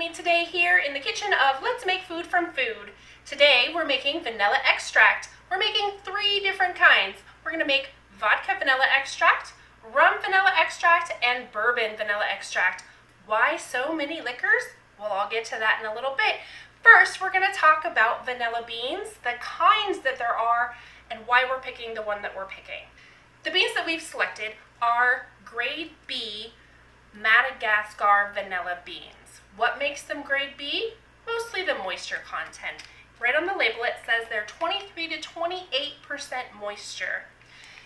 me today here in the kitchen of Let's Make Food from Food. Today we're making vanilla extract. We're making 3 different kinds. We're going to make vodka vanilla extract, rum vanilla extract, and bourbon vanilla extract. Why so many liquors? Well, I'll get to that in a little bit. First, we're going to talk about vanilla beans, the kinds that there are, and why we're picking the one that we're picking. The beans that we've selected are grade B Madagascar vanilla beans. What makes them grade B? Mostly the moisture content. Right on the label it says they're 23 to 28% moisture.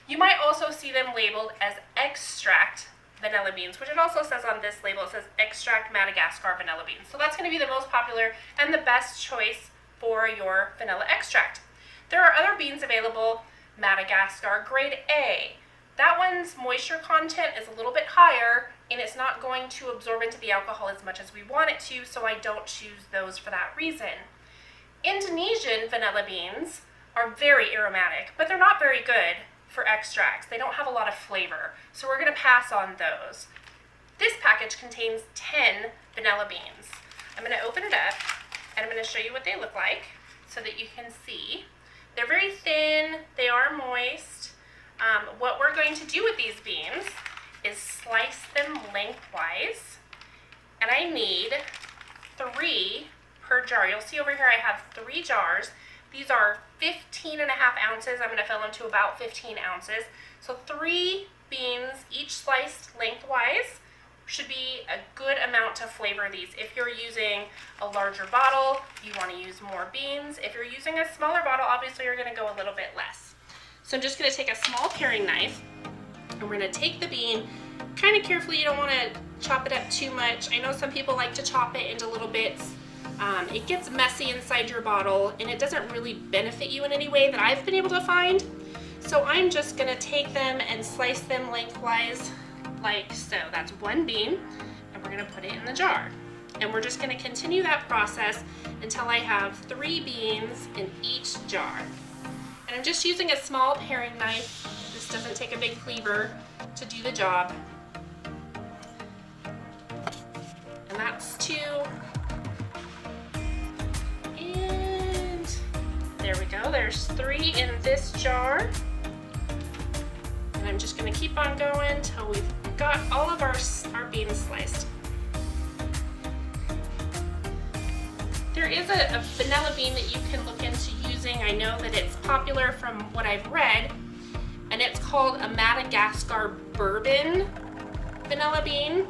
You might also see them labeled as extract vanilla beans, which it also says on this label, it says extract Madagascar vanilla beans. So that's going to be the most popular and the best choice for your vanilla extract. There are other beans available, Madagascar grade A. That one's moisture content is a little bit higher and it's not going to absorb into the alcohol as much as we want it to, so I don't choose those for that reason. Indonesian vanilla beans are very aromatic, but they're not very good for extracts. They don't have a lot of flavor, so we're going to pass on those. This package contains 10 vanilla beans. I'm going to open it up and I'm going to show you what they look like so that you can see. They're very thin, they are moist. What we're going to do with these beans is slice them lengthwise, and I need 3 per jar. You'll see over here I have 3 jars. These are 15.5 ounces. I'm going to fill them to about 15 ounces. So 3 beans, each sliced lengthwise, should be a good amount to flavor these. If you're using a larger bottle, you want to use more beans. If you're using a smaller bottle, obviously you're going to go a little bit less. So I'm just going to take a small paring knife, and we're going to take the bean kind of carefully. You don't want to chop it up too much. I know some people like to chop it into little bits. It gets messy inside your bottle, and it doesn't really benefit you in any way that I've been able to find. So I'm just going to take them and slice them lengthwise like so. That's 1 bean, and we're going to put it in the jar. And we're just going to continue that process until I have 3 beans in each jar. And I'm just using a small paring knife. This doesn't take a big cleaver to do the job. And that's 2. And there we go. There's 3 in this jar. And I'm just going to keep on going until we've got all of our beans sliced. There is a vanilla bean that you can look into using. I know that it's popular from what I've read, and it's called a Madagascar Bourbon vanilla bean.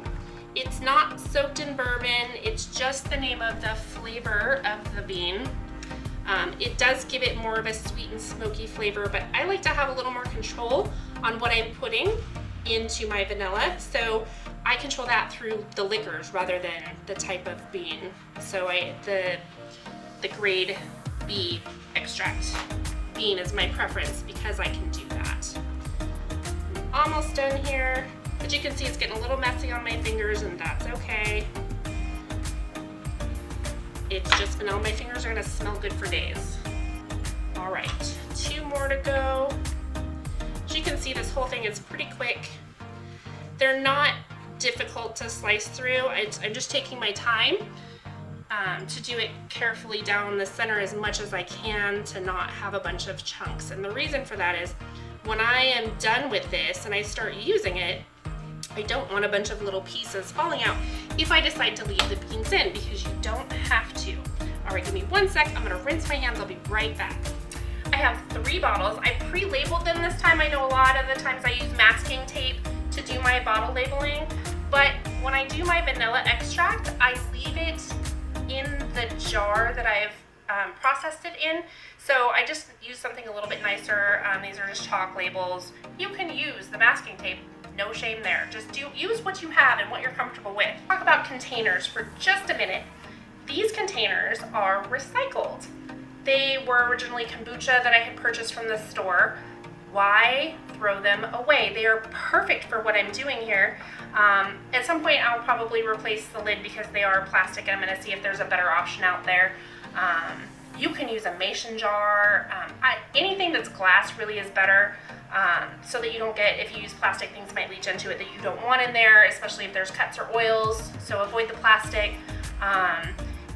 It's not soaked in bourbon, it's just the name of the flavor of the bean. It does give it more of a sweet and smoky flavor, but I like to have a little more control on what I'm putting into my vanilla, so I control that through the liquors rather than the type of bean. So the grade B extract bean is my preference because I can do that. I'm almost done here, but you can see it's getting a little messy on my fingers, and that's okay. It's just vanilla. My fingers are gonna smell good for days. All right, 2 more to go. As you can see, this whole thing is pretty quick. They're not difficult to slice through. I'm just taking my time to do it carefully down the center as much as I can to not have a bunch of chunks. And the reason for that is when I am done with this and I start using it, I don't want a bunch of little pieces falling out if I decide to leave the beans in, because you don't have to. All right, give me 1 sec. I'm gonna rinse my hands. I'll be right back. I have 3 bottles. I pre-labeled them this time. I know a lot of the times I use masking tape to do my bottle labeling, but when I do my vanilla extract, I leave it in the jar that I've processed it in. So I just use something a little bit nicer. These are just chalk labels. You can use the masking tape, no shame there. Just use what you have and what you're comfortable with. Talk about containers for just a minute. These containers are recycled. They were originally kombucha that I had purchased from the store. Why throw them away? They are perfect for what I'm doing here. At some point I'll probably replace the lid because they are plastic, and I'm going to see if there's a better option out there. You can use a mason jar. Anything that's glass really is better, so that you don't get, if you use plastic, things might leach into it that you don't want in there, especially if there's cuts or oils. So avoid the plastic.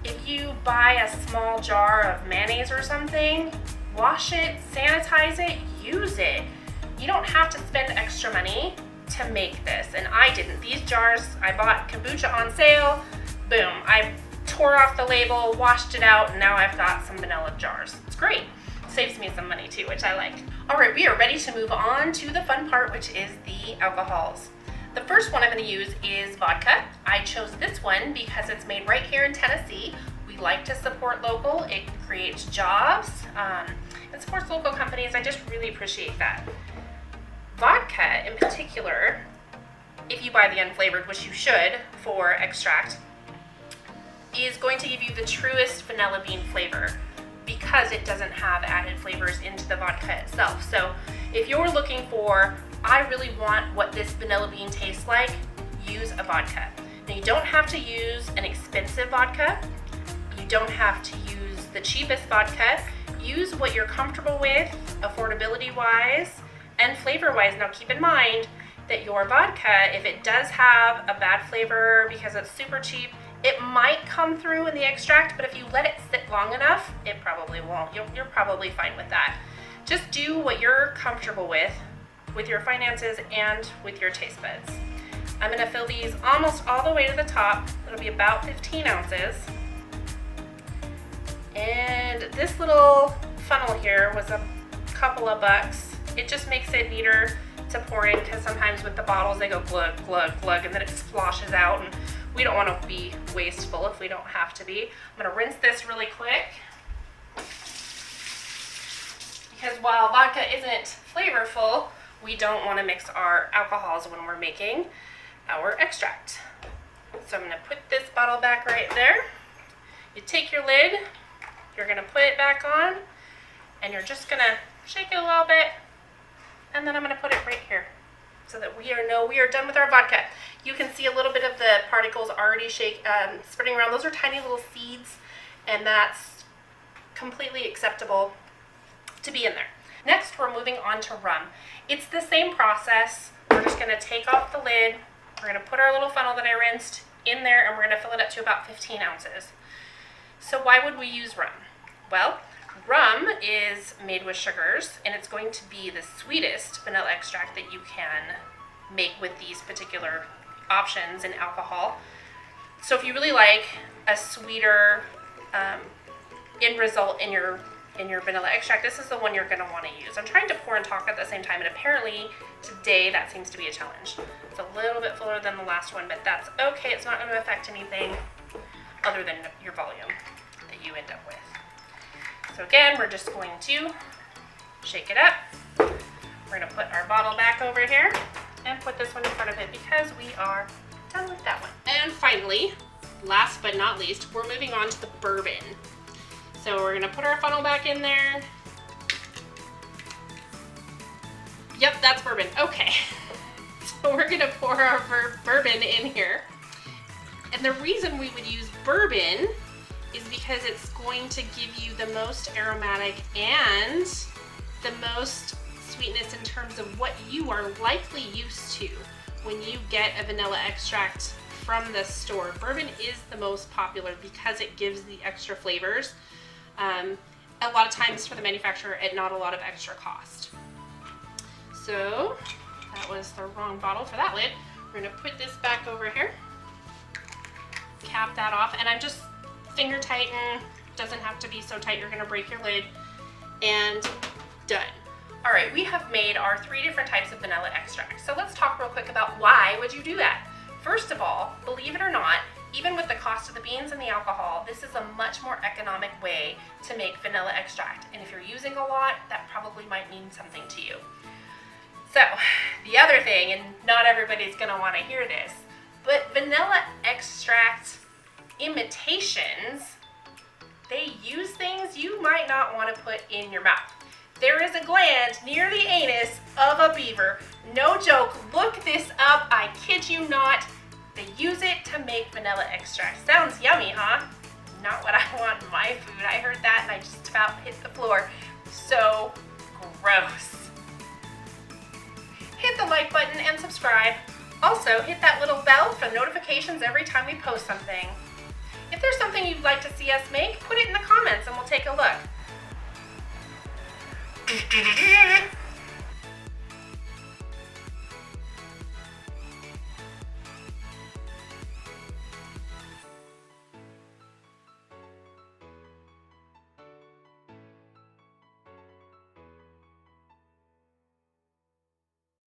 If you buy a small jar of mayonnaise or something, wash it, sanitize it, use it. You don't have to spend extra money to make this, and I didn't. These jars, I bought kombucha on sale, boom, I tore off the label, washed it out, and now I've got some vanilla jars. It's great. Saves me some money too, which I like. All right, we are ready to move on to the fun part, which is the alcohols. The first one I'm going to use is vodka. I chose this one because it's made right here in Tennessee. We like to support local. It creates jobs. It supports local companies. I just really appreciate that. Vodka in particular, if you buy the unflavored, which you should for extract, is going to give you the truest vanilla bean flavor because it doesn't have added flavors into the vodka itself. So if you're looking for, I really want what this vanilla bean tastes like, use a vodka. Now you don't have to use an expensive vodka. You don't have to use the cheapest vodka. Use what you're comfortable with, affordability-wise and flavor-wise. Now keep in mind that your vodka, if it does have a bad flavor because it's super cheap, it might come through in the extract, but if you let it sit long enough, it probably won't. You're probably fine with that. Just do what you're comfortable with your finances and with your taste buds. I'm gonna fill these almost all the way to the top. It'll be about 15 ounces. And this little funnel here was a couple of bucks. It just makes it neater to pour in because sometimes with the bottles they go glug, glug, glug, and then it splashes out, and we don't want to be wasteful if we don't have to be. I'm gonna rinse this really quick because while vodka isn't flavorful, we don't want to mix our alcohols when we're making our extract. So I'm going to put this bottle back right there. You take your lid, you're going to put it back on, and you're just going to shake it a little bit, and then I'm going to put it right here so that we are done with our vodka. You can see a little bit of the particles already spreading around. Those are tiny little seeds, and that's completely acceptable to be in there. Next, we're moving on to rum. It's the same process. We're just going to take off the lid. We're going to put our little funnel that I rinsed in there, and we're going to fill it up to about 15 ounces. So why would we use rum? Well, rum is made with sugars, and it's going to be the sweetest vanilla extract that you can make with these particular options in alcohol. So if you really like a sweeter end result in your vanilla extract, this is the one you're going to want to use. I'm trying to pour and talk at the same time, and apparently today that seems to be a challenge. It's a little bit fuller than the last one, but that's okay. It's not going to affect anything other than your volume that you end up with. So again, we're just going to shake it up. We're going to put our bottle back over here and put this one in front of it because we are done with that one. And finally, last but not least, we're moving on to the bourbon. So we're gonna put our funnel back in there. Yep, that's bourbon. Okay. So we're gonna pour our bourbon in here. And the reason we would use bourbon is because it's going to give you the most aromatic and the most sweetness in terms of what you are likely used to when you get a vanilla extract from the store. Bourbon is the most popular because it gives the extra flavors. A lot of times for the manufacturer at not a lot of extra cost. So that was the wrong bottle for that lid. We're going to put this back over here, cap that off, and I'm just finger tighten. Doesn't have to be so tight you're going to break your lid, and done. All right, we have made our 3 different types of vanilla extract. So let's talk real quick about why would you do that. First of all, believe it or not, even with the cost of the beans and the alcohol, this is a much more economic way to make vanilla extract. And if you're using a lot, that probably might mean something to you. So the other thing, and not everybody's gonna wanna hear this, but vanilla extract imitations, they use things you might not wanna put in your mouth. There is a gland near the anus of a beaver. No joke, look this up, I kid you not. They use it to make vanilla extract. Sounds yummy, huh? Not what I want in my food. I heard that and I just about hit the floor. So gross. Hit the like button and subscribe. Also, hit that little bell for notifications every time we post something. If there's something you'd like to see us make, put it in the comments and we'll take a look.